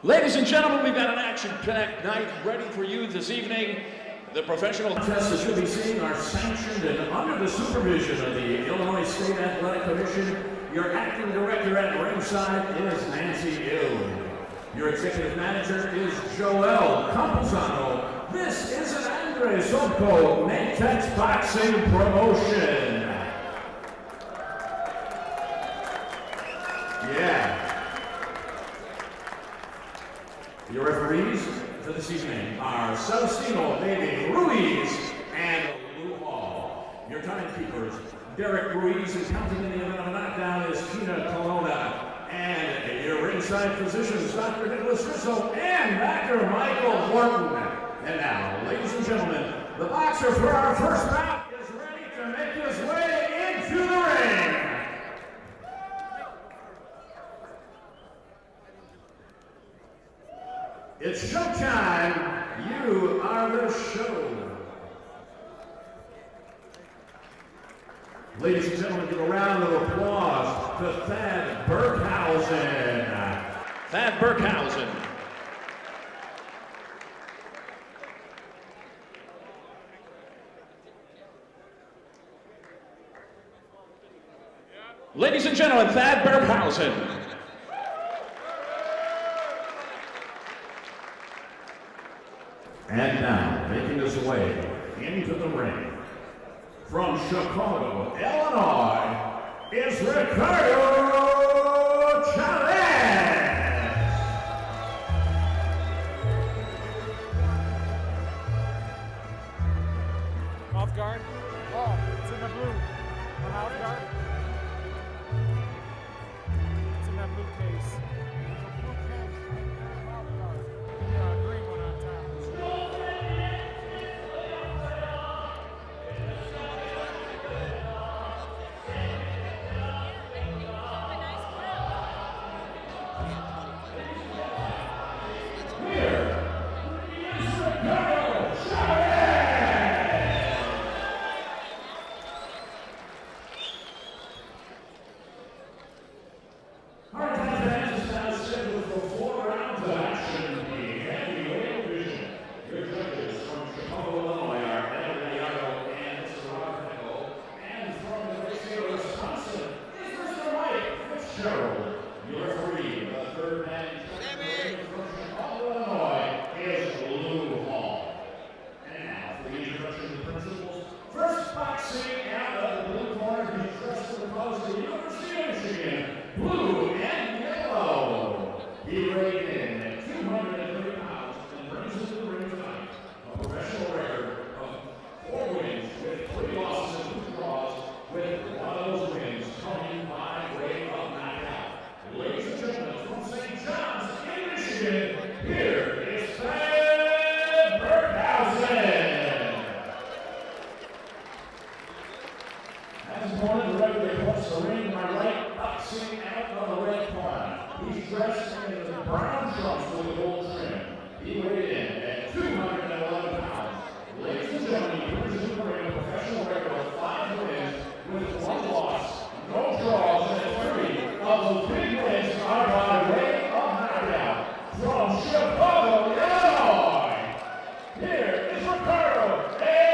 Ladies and gentlemen, we've got an action-packed night ready for you this evening. The professional contests that you'll be seeing are sanctioned and under the supervision of the Illinois State Athletic Commission. Your acting director at ringside is Nancy Ill. Your executive manager is Joel Camposano. This is an Andre Sobko Natex Boxing Promotion. Yeah. Your referees for this evening are Celestino David Ruiz and Lou Hall. Your timekeepers, Derek Ruiz is counting in the event of a knockdown is Tina Colonna. And your ringside physicians, Dr. Nicholas Rizzo and Dr. Michael Horton. And now, ladies and gentlemen, the boxer for our first bout is ready to make his way into the ring. It's showtime. You are the show. Ladies and gentlemen, give a round of applause to Thad Berkhousen. Thad Berkhousen. Ladies and gentlemen, Thad Berkhousen. And now, making his way into the ring, from Chicago, Illinois, is Ricardo Chavez. Off guard? Oh, it's in the blue. On off guard? It's in that blue case. Green one on top. Your referee, the third man from Chicago, Illinois, is Lou Hall. And now, for the introduction of the principals, first boxing out of the blue corner, he dressed for the cause of the University of Michigan, blue and yellow. He weighed in at 230 pounds and brings into the ring tonight a professional record of 4 wins with 3 losses and 2 draws, with one of those wins coming by way of knockout. Ladies and gentlemen, from St. John's in Michigan, here is Thad Berkhousen. As opponent directly across the ring, my right, boxing out of the red corner. He's dressed in the brown trunks with a gold trim. He weighed in at 211 pounds. Ladies and gentlemen, he brings into the ring a professional record of 5 wins with 1 loss, no draws, and 3 of those big wins are by way of knockout. From Chicago, Illinois, here is Ricardo Chavez.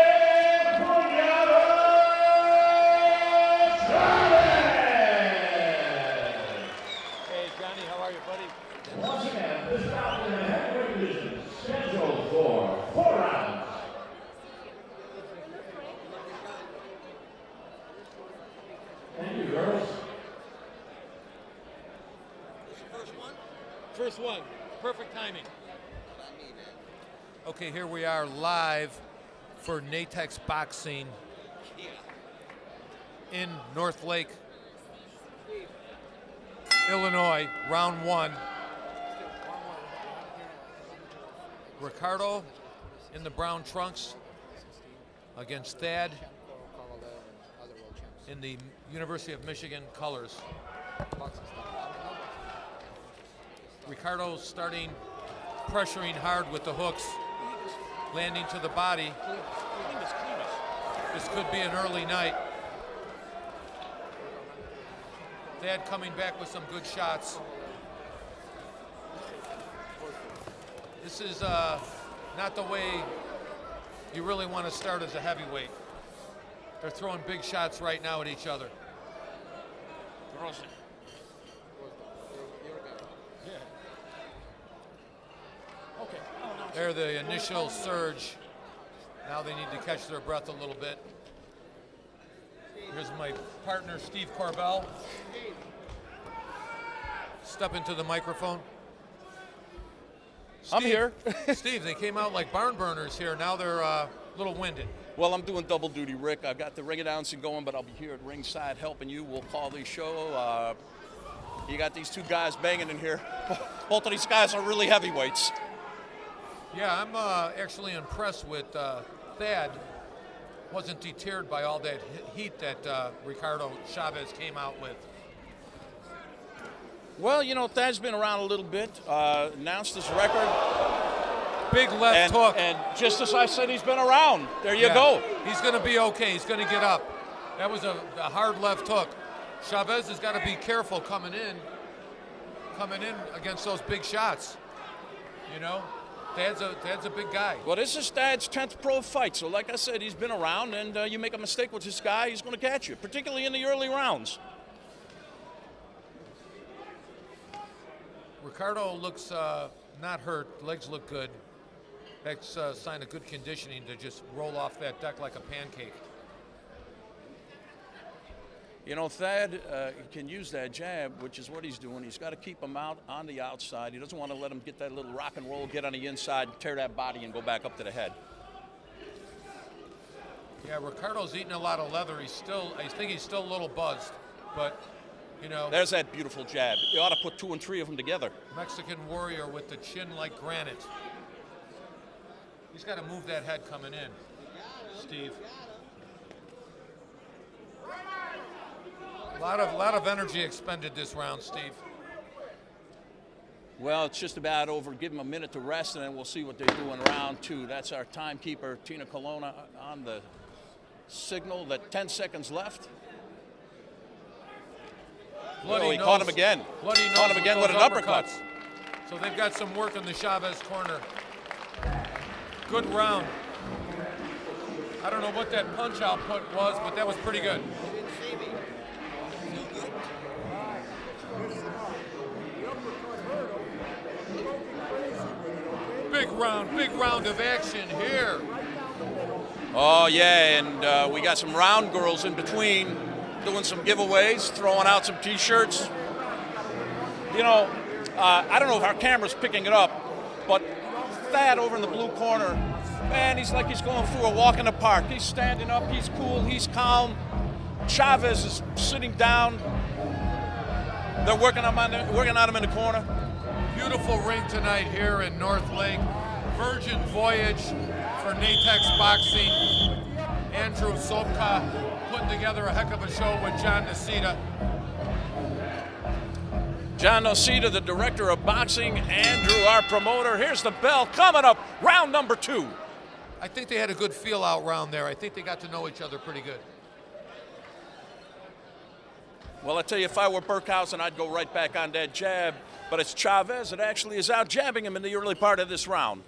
Hey, Johnny, how are you, buddy? Once again, this bout in the heavyweight division scheduled for 4 rounds. Thank you, girls. First one, perfect timing. Okay, here we are live for Natex Boxing in Northlake, Illinois, round 1. Ricardo in the brown trunks against Thad in the University of Michigan colors. Ricardo starting pressuring hard with the hooks, landing to the body. This could be an early night. Thad coming back with some good shots. This is not the way you really want to start as a heavyweight. They're throwing big shots right now at each other. They're the initial surge. Now they need to catch their breath a little bit. Here's my partner, Steve Corbell. Step into the microphone. I'm here. Steve, they came out like barn burners here. Now they're a little winded. Well, I'm doing double duty, Rick. I've got the ring announcing going, but I'll be here at ringside helping you. We'll call the show. You got these two guys banging in here. Both of these guys are really heavyweights. Yeah, I'm actually impressed with Thad. Wasn't deterred by all that heat that Ricardo Chavez came out with. Well, you know, Thad's been around a little bit, announced his record. Big left hook. And just as I said, he's been around. There you go. He's going to be okay. He's going to get up. That was a hard left hook. Chavez has got to be careful coming in against those big shots. You know, Thad's a big guy. Well, this is Thad's 10th pro fight. So like I said, he's been around, and you make a mistake with this guy, he's going to catch you, particularly in the early rounds. Ricardo looks not hurt. Legs look good. That's a sign of good conditioning to just roll off that deck like a pancake. You know, Thad can use that jab, which is what he's doing. He's got to keep him out on the outside. He doesn't want to let him get that little rock and roll, get on the inside, tear that body, and go back up to the head. Yeah, Ricardo's eating a lot of leather. I think he's still a little buzzed, but you know. There's that beautiful jab. You ought to put 2 and 3 of them together. Mexican warrior with the chin like granite. He's got to move that head coming in, Steve. A lot of energy expended this round, Steve. Well, it's just about over. Give him a minute to rest, and then we'll see what they do in round 2. That's our timekeeper, Tina Colonna, on the signal that 10 seconds left. Oh, he caught him again. Caught him again with an uppercut. So they've got some work in the Chavez corner. Good round. I don't know what that punch output was, but that was pretty good. Big round of action here. Oh, yeah, and we got some round girls in between doing some giveaways, throwing out some T-shirts. You know, I don't know if our camera's picking it up, but Thad over in the blue corner, man, he's like he's going through a walk in the park. He's standing up, he's cool, he's calm. Chavez is sitting down. They're working on him in the corner. Beautiful ring tonight here in Northlake. Virgin voyage for Natex Boxing. Andrew Sobka putting together a heck of a show with John Nocita. John Nocita, the director of boxing, Andrew, our promoter. Here's the bell coming up, round number 2. I think they had a good feel out round there. I think they got to know each other pretty good. Well, I tell you, if I were Berkhousen, I'd go right back on that jab. But it's Chavez that actually is out jabbing him in the early part of this round.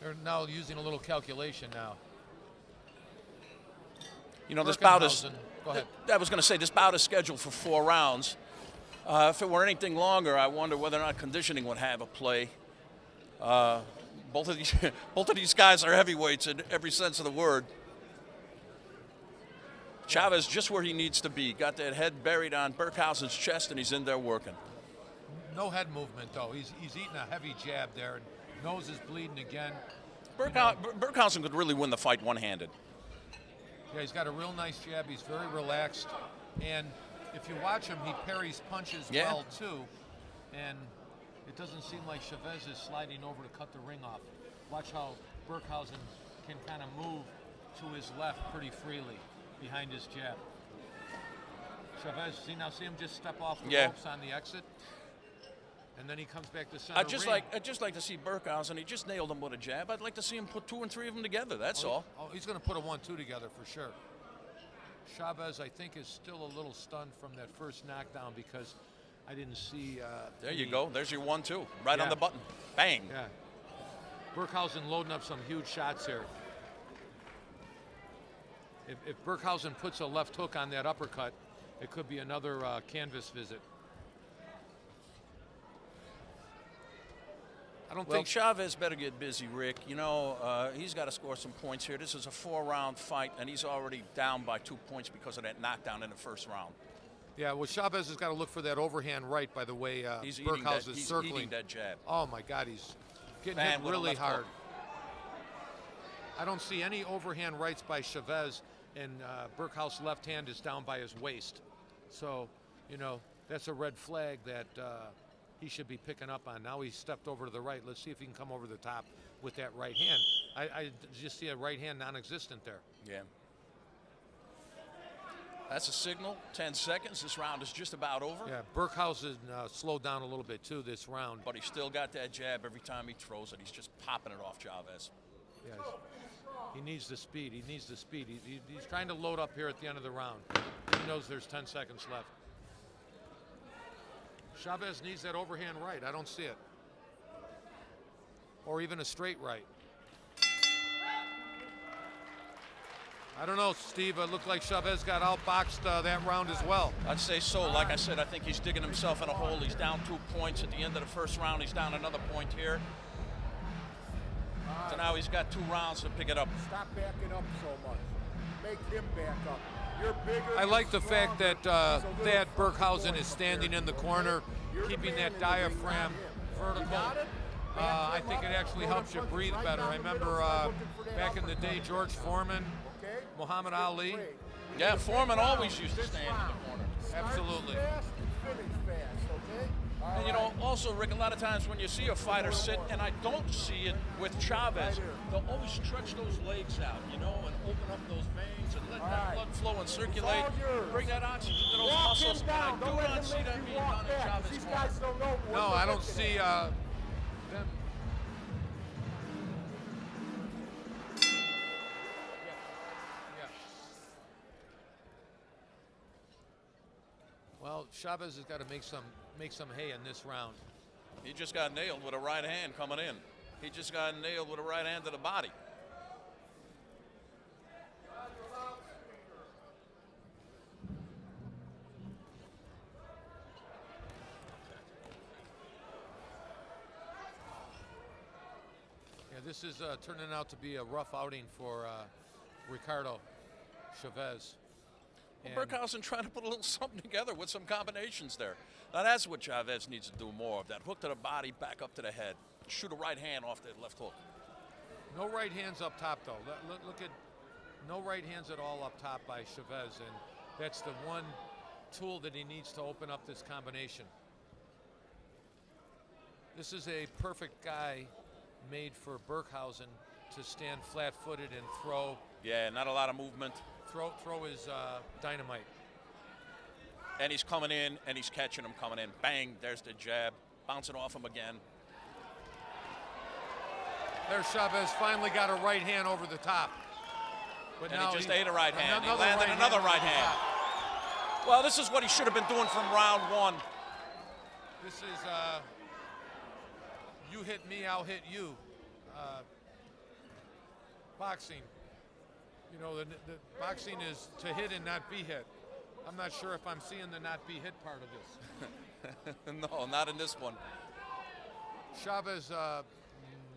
They're now using a little calculation now. You know, this bout is, go ahead. I was going to say, this bout is scheduled for 4 rounds. If it were anything longer, I wonder whether or not conditioning would have a play. Both of these guys are heavyweights in every sense of the word. Chavez just where he needs to be. Got that head buried on Berkhousen's chest, and he's in there working. No head movement, though. He's eating a heavy jab there, and nose is bleeding again. Berkhousen could really win the fight one-handed. Yeah, he's got a real nice jab. He's very relaxed. And if you watch him, he parries punches well, too. And it doesn't seem like Chavez is sliding over to cut the ring off. Watch how Berkhousen can kind of move to his left pretty freely behind his jab. Chavez, see him just step off the ropes on the exit? and then he comes back to center I'd just ring. like to see Berkhousen. He just nailed him with a jab. I'd like to see him put 2 and 3 of them together. That's all. Oh, he's going to put a 1-2 together for sure. Chavez, I think, is still a little stunned from that first knockdown because I didn't see. There you go. There's your 1-2 right on the button. Bang. Yeah. Berkhousen loading up some huge shots here. If Berkhousen puts a left hook on that uppercut, it could be another canvas visit. I don't think Chavez better get busy, Rick. You know, he's got to score some points here. This is a 4-round fight, and he's already down by 2 points because of that knockdown in the first round. Yeah, well, Chavez has got to look for that overhand right, by the way. Berkhousen is circling. He's eating that jab. Oh, my God, he's getting hit really hard. I don't see any overhand rights by Chavez, and Berkhousen's left hand is down by his waist. So, you know, that's a red flag that he should be picking up on. Now he's stepped over to the right. Let's see if he can come over the top with that right hand. I just see a right hand non-existent there. Yeah. That's a signal. 10 seconds. This round is just about over. Yeah, Berkhousen slowed down a little bit, too, this round. But he's still got that jab every time he throws it. He's just popping it off Chavez. Yes. He needs the speed. He needs the speed. He's trying to load up here at the end of the round. He knows there's 10 seconds left. Chavez needs that overhand right. I don't see it. Or even a straight right. I don't know, Steve. It looked like Chavez got outboxed that round as well. I'd say so. Like I said, I think he's digging himself in a hole. He's down 2 points at the end of the first round. He's down another point here. So now he's got 2 rounds to pick it up. Stop backing up so much. Make him back up. You're bigger. I like the fact that Thad Berkhousen is standing in the corner, keeping that diaphragm vertical. I think it actually helps you breathe better. I remember back in the day, George Foreman, Muhammad Ali. Yeah, Foreman always used to stand in the corner. Absolutely. And you know, also, Rick, a lot of times when you see a fighter sit, and I don't see it with Chavez, they'll always stretch those legs out, you know, and open up those veins and let that blood flow and circulate, bring that oxygen to those muscles. And I do not see that being done in Chavez's corner. No, I don't see them. Well, Chavez has got to make some hay in this round. He just got nailed with a right hand coming in. He just got nailed with a right hand to the body. Yeah, this is turning out to be a rough outing for Ricardo Chavez. Well, Berkhousen trying to put a little something together with some combinations there. Now that's what Chavez needs to do more of. That hook to the body, back up to the head. Shoot a right hand off that left hook. No right hands up top, though. Look at no right hands at all up top by Chavez, and that's the one tool that he needs to open up this combination. This is a perfect guy made for Berkhousen to stand flat-footed and throw. Yeah, not a lot of movement. Throw his dynamite. And he's coming in, and he's catching him coming in. Bang, there's the jab. Bouncing off him again. There's Chavez finally got a right hand over the top. But And now he just ate a right hand. He another landed another right hand. Well, this is what he should have been doing from round 1. This is you hit me, I'll hit you. Boxing. You know, the boxing is to hit and not be hit. I'm not sure if I'm seeing the not be hit part of this. No, not in this one. Chavez,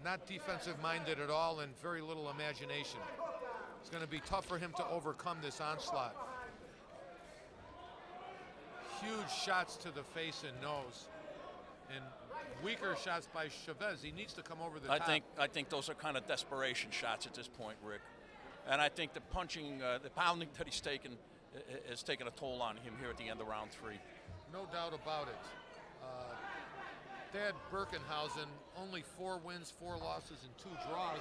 not defensive minded at all and very little imagination. It's going to be tough for him to overcome this onslaught. Huge shots to the face and nose, and weaker shots by Chavez. He needs to come over the top. I think those are kind of desperation shots at this point, Rick. And I think the punching, the pounding that he's taken has taken a toll on him here at the end of round 3. No doubt about it. Thad Berkhousen, only 4 wins, 4 losses, and 2 draws,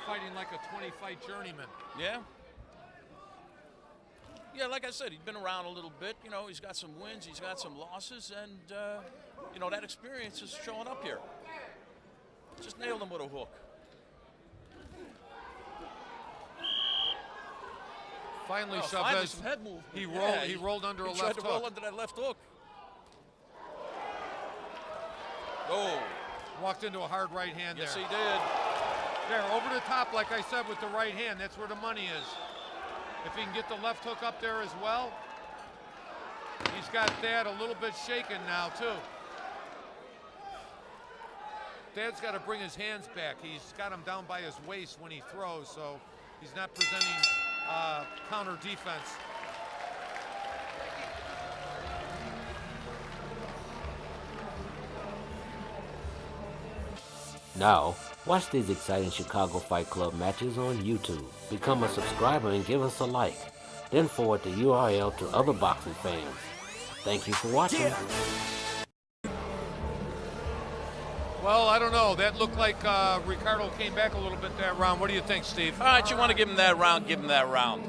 fighting like a 20-fight journeyman. Yeah. Yeah, like I said, he's been around a little bit. You know, he's got some wins, he's got some losses, and You know, that experience is showing up here. Just nailed him with a hook. Finally, Oh, Chavez, finally some head movement. he rolled under a he left tried to roll hook. under that left hook. Oh. Walked into a hard right hand Yes, there. he did. There, over the top, like I said, with the right hand. That's where the money is. If he can get the left hook up there as well, he's got Thad a little bit shaken now, too. Thad's got to bring his hands back. He's got him down by his waist when he throws, so he's not presenting counter defense. Now, watch these exciting Chicago Fight Club matches on YouTube. Become a subscriber and give us a like. Then forward the URL to other boxing fans. Thank you for watching. Well, I don't know. That looked like Ricardo came back a little bit that round. What do you think, Steve? All right, you want to give him that round, give him that round.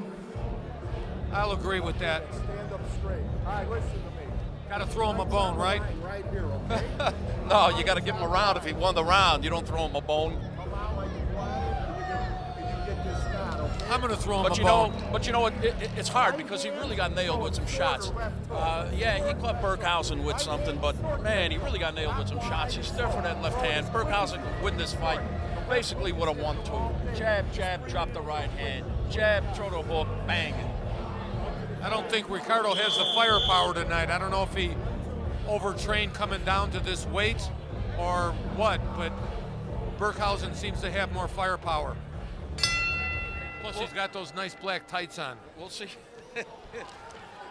I'll agree with that. Stand up straight. All right, listen to me. Got to throw him a bone, right? Right here, okay? No, you got to give him a round if he won the round. You don't throw him a bone. Come out like you wanted, and you get this knot, okay? I'm going to throw him But a you bone. know, it's hard because he really got nailed with some shots. Yeah, he caught Berkhousen with something, but man, he really got nailed with some shots. He's there for that left hand. Berkhousen could win this fight basically with a 1-2. Jab, jab, drop the right hand. Jab, throw the hook, bang. I don't think Ricardo has the firepower tonight. I don't know if he overtrained coming down to this weight or what, but Berkhousen seems to have more firepower. Plus, he's got those nice black tights on. We'll see.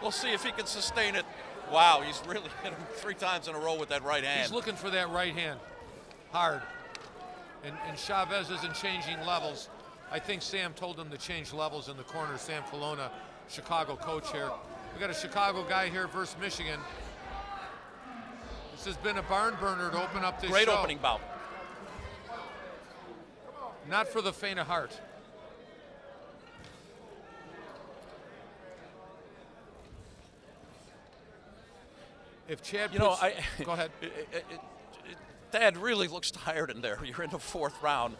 We'll see if he can sustain it. Wow, he's really hit him 3 times in a row with that right hand. He's looking for that right hand hard. And Chavez isn't changing levels. I think Sam told him to change levels in the corner. Sam Colonna, Chicago coach here. We got a Chicago guy here versus Michigan. This has been a barn burner to open up this Great show. opening bout. Not for the faint of heart. If Chad You know, puts, go ahead. Thad really looks tired in there. You're in the 4th round.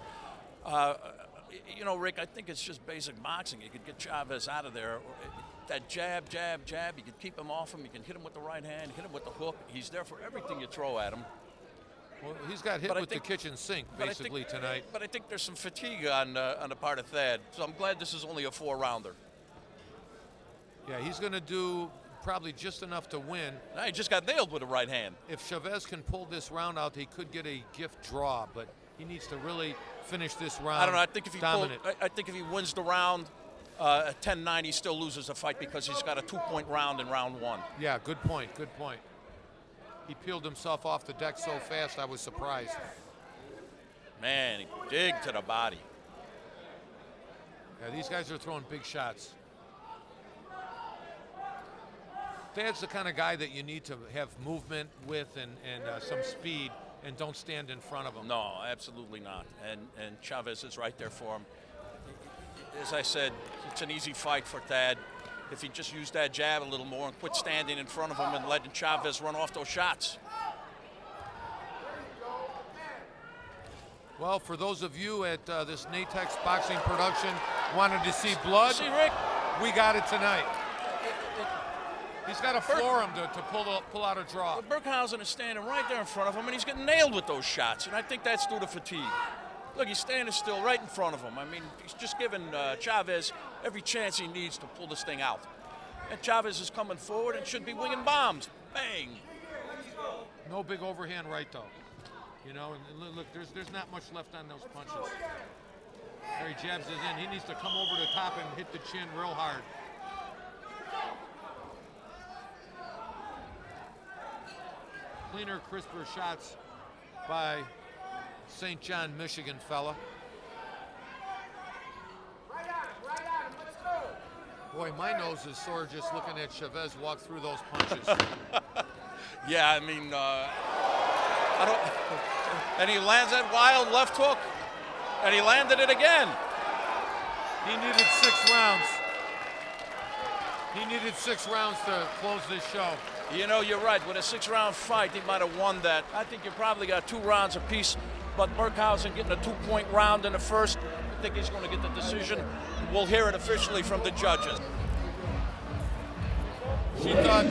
You know, Rick, I think it's just basic boxing. You could get Chavez out of there. That jab, jab, jab, you could keep him off him. You can hit him with the right hand, hit him with the hook. He's there for everything you throw at him. Well, he's got hit But I with think- the kitchen sink, basically, tonight. But I think there's some fatigue on the part of Thad. So I'm glad this is only a 4-rounder. Yeah, he's going to do probably just enough to win. Now, he just got nailed with a right hand. If Chavez can pull this round out, he could get a gift draw, but he needs to really finish this round I don't know. I think if he dominant. I think if he wins the round at 10-9, he still loses the fight because he's got a 2-point round in round 1. Yeah, good point, good point. He peeled himself off the deck so fast, I was surprised. Man, he dig to the body. Yeah, these guys are throwing big shots. Thad's the kind of guy that you need to have movement with and some speed, and don't stand in front of him. No, absolutely not. And Chavez is right there for him. As I said, it's an easy fight for Thad. If he just used that jab a little more and quit standing in front of him and letting Chavez run off those shots. Well, for those of you at this Natex boxing production wanted to see blood, See, Rick? we got it tonight. He's got to floor him to pull out a draw. Berkhousen is standing right there in front of him, and he's getting nailed with those shots, and I think that's due to fatigue. Look, he's standing still right in front of him. I mean, he's just giving Chavez every chance he needs to pull this thing out. And Chavez is coming forward and should be winging bombs. Bang! No big overhand right, though. You know, and look, there's not much left on those punches. There he jabs it in. He needs to come over the top and hit the chin real hard. Cleaner, crisper shots by St. John, Michigan fella. Boy, my nose is sore just looking at Chavez walk through those punches. Yeah, I mean, I don't. And he lands that wild left hook, and he landed it again. He needed 6 rounds. He needed 6 rounds to close this show. You know, you're right. With a 6-round fight, he might have won that. I think you probably got 2 rounds apiece, but Berkhousen getting a 2-point round in the first. I think he's going to get the decision. We'll hear it officially from the judges. She thought.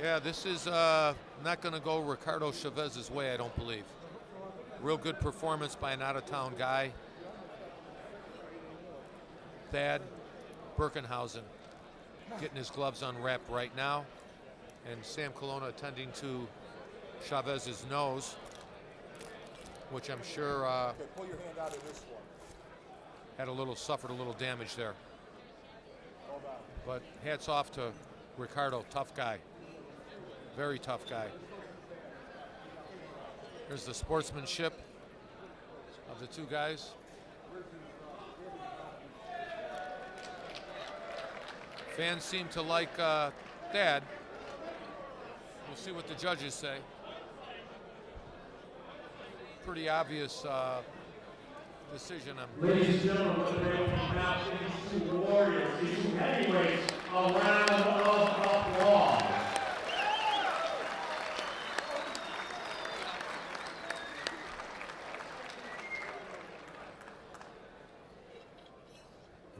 Yeah, this is not going to go Ricardo Chavez's way, I don't believe. Real good performance by an out-of-town guy. Thad Berkhousen getting his gloves unwrapped right now. And Sam Colonna attending to Chavez's nose, which I'm sure pull your hand out of this one. suffered a little damage there. But hats off to Ricardo, tough guy. Very tough guy. Here's the sportsmanship of the 2 guys. Fans seem to like Thad. We'll see what the judges say. Pretty obvious decision. Ladies and gentlemen, now these 2 warriors, these 2 heavyweights, a round of applause.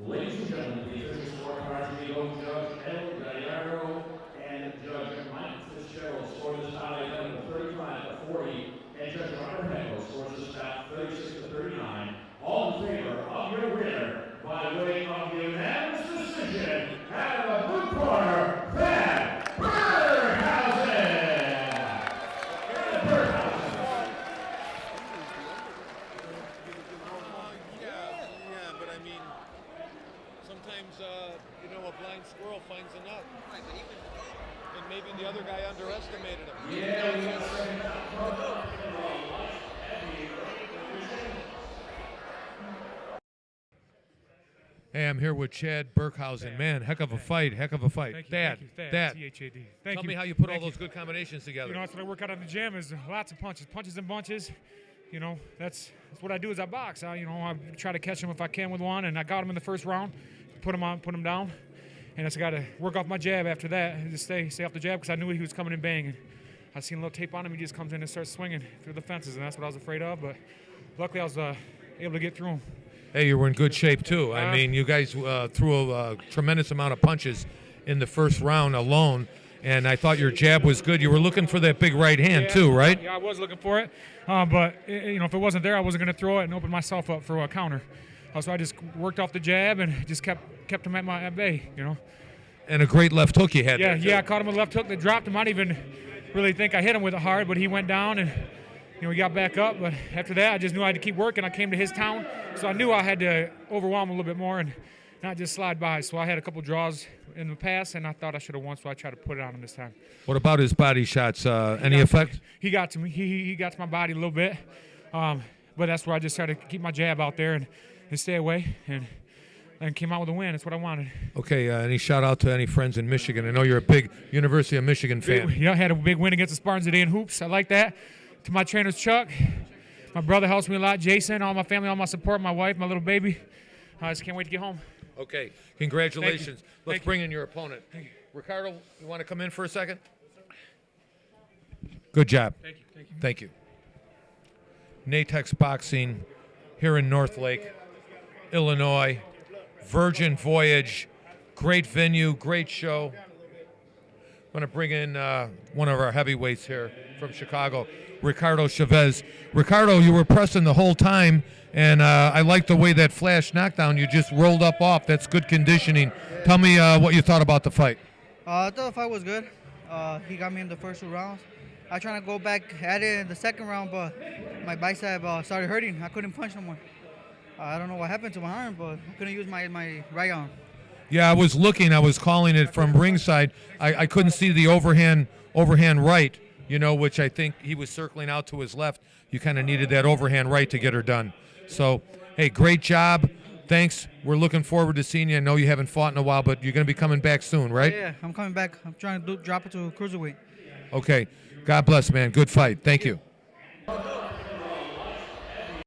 Ladies and gentlemen, the official scorecards we go Judge El Gallardo and Judge Mike Fitzgerald scored this bout at 35-40, and Judge Robert Hegel scores this bout 36-39. All in favor of your winner by way of unanimous decision out of the blue corner, Thad Berkhousen. Yeah, but I mean, sometimes, a blind squirrel finds a nut. And maybe the other guy underestimated him. Yeah, we got Hey, I'm here with Chad Berkhousen. Man, heck of a fight, heck of a fight. Thank you, Thad, thank you, Thad, T-H-A-D. tell me how you put all those good combinations together. You know, that's what I work out in the gym is lots of punches in bunches. You know, that's what I do is I box. I try to catch him if I can with one, and I got him in the first round, put him down, and I just got to work off my jab after that and just stay off the jab because I knew he was coming in banging. I seen a little tape on him. He just comes in and starts swinging through the fences, and that's what I was afraid of. But luckily, I was able to get through him. Hey, you were in good shape, too. I mean, you guys threw a tremendous amount of punches in the first round alone, and I thought your jab was good. You were looking for that big right hand, too, right? Yeah, I was looking for it. But, if it wasn't there, I wasn't going to throw it and open myself up for a counter. So I just worked off the jab and just kept him at bay, And a great left hook you had there, too. Yeah, I caught him with a left hook that dropped him. I didn't even really think I hit him with it hard, but he went down and we got back up. But after that, I just knew I had to keep working. I came to his town, so I knew I had to overwhelm him a little bit more and not just slide by. So I had a couple draws in the past, and I thought I should have won, so I tried to put it on him this time. What about his body shots? Any effect? He got to me. He got to my body a little bit. But that's where I just started to keep my jab out there and stay away and came out with a win. That's what I wanted. Okay, any shout out to any friends in Michigan? I know you're a big University of Michigan fan. Yeah, I had a big win against the Spartans today in hoops. I like that. To my trainers, Chuck, my brother helps me a lot, Jason, all my family, all my support, my wife, my little baby. I just can't wait to get home. Okay, congratulations. Let's Thank bring in your opponent. Ricardo, you want to come in for a second? Good job. Thank you. Thank you. Natex Boxing here in Northlake, Illinois. Virgin Voyage, great venue, great show. I'm going to bring in one of our heavyweights here from Chicago, Ricardo Chavez. Ricardo, you were pressing the whole time, and I like the way that flash knockdown you just rolled up off. That's good conditioning. Tell me what you thought about the fight. I thought the fight was good. He got me in the first 2 rounds. I tried to go back at it in the second round, but my bicep started hurting. I couldn't punch no more. I don't know what happened to my arm, but I couldn't use my right arm. Yeah, I was looking. I was calling it from ringside. I couldn't see the overhand right, which I think he was circling out to his left. You kind of needed that overhand right to get her done. So, hey, great job. Thanks. We're looking forward to seeing you. I know you haven't fought in a while, but you're going to be coming back soon, right? Yeah, I'm coming back. I'm trying to drop it to cruiserweight. Okay. God bless, man. Good fight. Thank you.